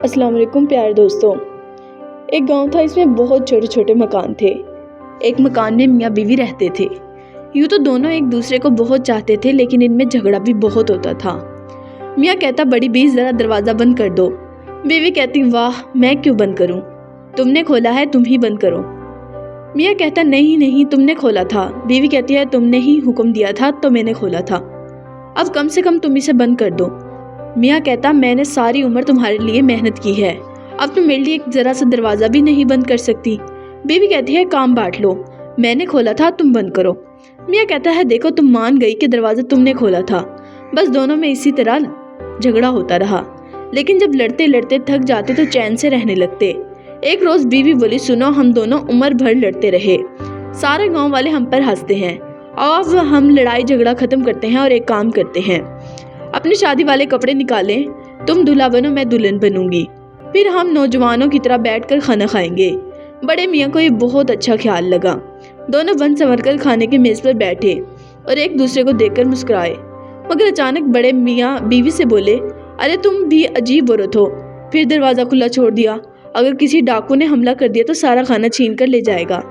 अस्सलाम वालेकुम प्यारे दोस्तों। एक गांव था, इसमें बहुत छोटे छोटे मकान थे। एक मकान में मियाँ बीवी रहते थे। यूँ तो दोनों एक दूसरे को बहुत चाहते थे, लेकिन इनमें झगड़ा भी बहुत होता था। मियाँ कहता, बड़ी बीवी ज़रा दरवाज़ा बंद कर दो। बीवी कहती, वाह मैं क्यों बंद करूँ, तुमने खोला है, तुम ही बंद करो। मियाँ कहता, नहीं नहीं तुमने खोला था। बीवी कहती है, तुमने ही हुक्म दिया था तो मैंने खोला था, अब कम से कम तुम इसे बंद कर दो। मियाँ कहता, मैंने सारी उम्र तुम्हारे लिए मेहनत की है, अब तुम मेरे लिए एक जरा सा दरवाज़ा भी नहीं बंद कर सकती। बीवी कहती है, काम बांट लो, मैंने खोला था, तुम बंद करो। मियाँ कहता है, देखो तुम मान गई कि दरवाज़ा तुमने खोला था। बस दोनों में इसी तरह झगड़ा होता रहा, लेकिन जब लड़ते लड़ते थक जाते तो चैन से रहने लगते। एक रोज़ बीवी बोली, सुनो हम दोनों उम्र भर लड़ते रहे, सारे गाँव वाले हम पर हंसते हैं, अब हम लड़ाई झगड़ा ख़त्म करते हैं और एक काम करते हैं, अपने शादी वाले कपड़े निकालें, तुम दूल्हा बनो, मैं दुल्हन बनूंगी, फिर हम नौजवानों की तरह बैठकर खाना खाएंगे। बड़े मियाँ को ये बहुत अच्छा ख्याल लगा। दोनों बन संवर कर खाने की मेज़ पर बैठे और एक दूसरे को देखकर मुस्कुराए, मगर अचानक बड़े मियाँ बीवी से बोले, अरे तुम भी अजीब औरत हो, फिर दरवाज़ा खुला छोड़ दिया, अगर किसी डाकू ने हमला कर दिया तो सारा खाना छीन कर ले जाएगा,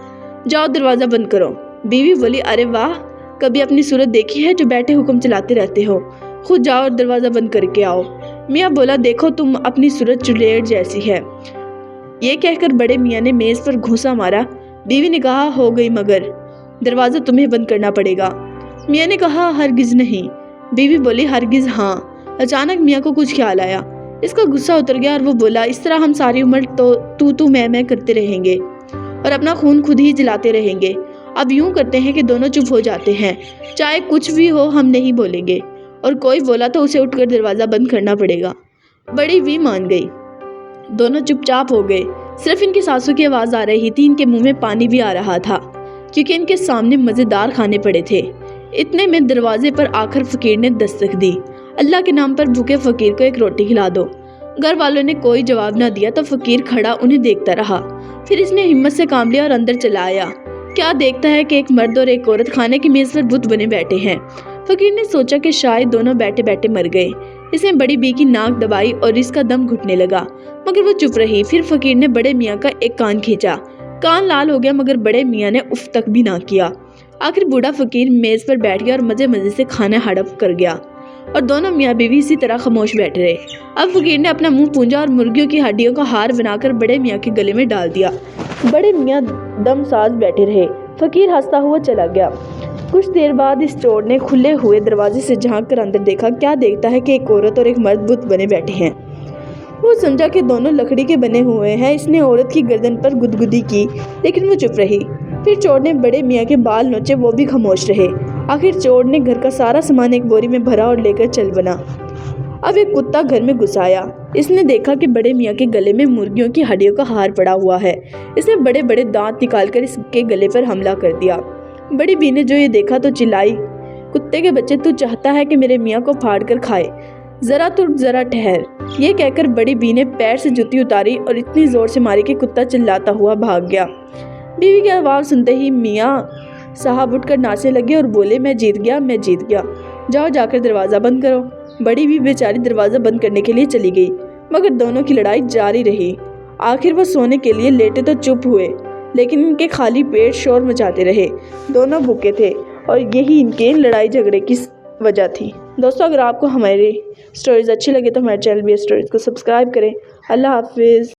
जाओ दरवाज़ा बंद करो। बीवी बोली, अरे वाह, कभी अपनी सूरत देखी है जो बैठे हुक्म चलाते रहते हो, खुद जाओ और दरवाज़ा बंद करके आओ। मियाँ बोला, देखो तुम अपनी सूरत चुड़ैल जैसी है। ये कहकर बड़े मियाँ ने मेज़ पर घूंसा मारा। बीवी ने कहा, हो गई, मगर दरवाज़ा तुम्हें बंद करना पड़ेगा। मियाँ ने कहा, हरगिज़ नहीं। बीवी बोली, हरगिज़ हाँ। अचानक मियाँ को कुछ ख्याल आया, इसका गुस्सा उतर गया और वो बोला, इस तरह हम सारी उम्र तो तू मैं करते रहेंगे और अपना खून खुद ही जलाते रहेंगे। अब यूँ करते हैं कि दोनों चुप हो जाते हैं, चाहे कुछ भी हो हम नहीं बोलेंगे, और कोई बोला तो उसे उठकर दरवाज़ा बंद करना पड़ेगा। बड़ी भी मान गई, दोनों चुपचाप हो गए। सिर्फ इनकी सासू की आवाज़ आ रही थी, इनके मुंह में पानी भी आ रहा था, क्योंकि इनके सामने मज़ेदार खाने पड़े थे। इतने में दरवाजे पर आकर फ़कीर ने दस्तक दी। अल्लाह के नाम पर भूखे फ़कीर को एक रोटी खिला दो। घर वालों ने कोई जवाब ना दिया तो फ़कीर खड़ा उन्हें देखता रहा। फिर इसने हिम्मत से काम लिया और अंदर चला आया। क्या देखता है कि एक मर्द और एक औरत खाने की मेज़ पर बुत बने बैठे हैं। फ़कीर ने सोचा कि शायद दोनों बैठे बैठे मर गए। इसने बड़ी बी की नाक दबाई और इसका दम घुटने लगा, मगर वो चुप रही। फिर फ़कीर ने बड़े मियाँ का एक कान खींचा, कान लाल हो गया, मगर बड़े मियाँ ने उफ तक भी ना किया। आखिर बूढ़ा फ़कीर मेज़ पर बैठ गया और मज़े मज़े से खाना हड़प कर गया, और दोनों मियाँ बीवी इसी तरह खामोश बैठे रहे। अब फ़कीर ने अपना मुंह पूंजा और मुर्गियों की हड्डियों का हार बनाकर बड़े मियाँ के गले में डाल दिया। बड़े मियाँ दम साज बैठे रहे। फ़कीर हंसता हुआ चला गया। कुछ देर बाद इस चोर ने खुले हुए दरवाजे से झांक कर अंदर देखा। क्या देखता है कि एक औरत और एक मर्द बुत बने बैठे हैं। वो समझा कि दोनों लकड़ी के बने हुए हैं। इसने औरत की गर्दन पर गुदगुदी की, लेकिन वो चुप रही। फिर चोर ने बड़े मियाँ के बाल नोचे, वो भी खामोश रहे। आखिर चोर ने घर का सारा सामान एक बोरी में भरा और लेकर चल बना। अब एक कुत्ता घर में घुस आया। इसने देखा कि बड़े मियाँ के गले में मुर्गियों की हड्डियों का हार पड़ा हुआ है। इसने बड़े बड़े दांत निकालकर इसके गले पर हमला कर दिया। बड़ी बी ने जो ये देखा तो चिल्लाई, कुत्ते के बच्चे, तू चाहता है कि मेरे मियाँ को फाड़ कर खाए, जरा तू जरा ठहर। ये कहकर बड़ी बी ने पैर से जूती उतारी और इतनी जोर से मारी कि कुत्ता चिल्लाता हुआ भाग गया। बीवी की आवाज़ सुनते ही मियाँ साहब उठकर नाचने लगे और बोले, मैं जीत गया, मैं जीत गया, जाओ जाकर दरवाज़ा बंद करो। बड़ी भी बेचारी दरवाज़ा बंद करने के लिए चली गई, मगर दोनों की लड़ाई जारी रही। आखिर वो सोने के लिए लेटे तो चुप हुए, लेकिन इनके खाली पेट शोर मचाते रहे। दोनों भूखे थे और यही इनके लड़ाई झगड़े की वजह थी। दोस्तों, अगर आपको हमारी स्टोरीज अच्छी लगे तो हमारे चैनल बी स्टोरीज को सब्सक्राइब करें। अल्लाह हाफिज़।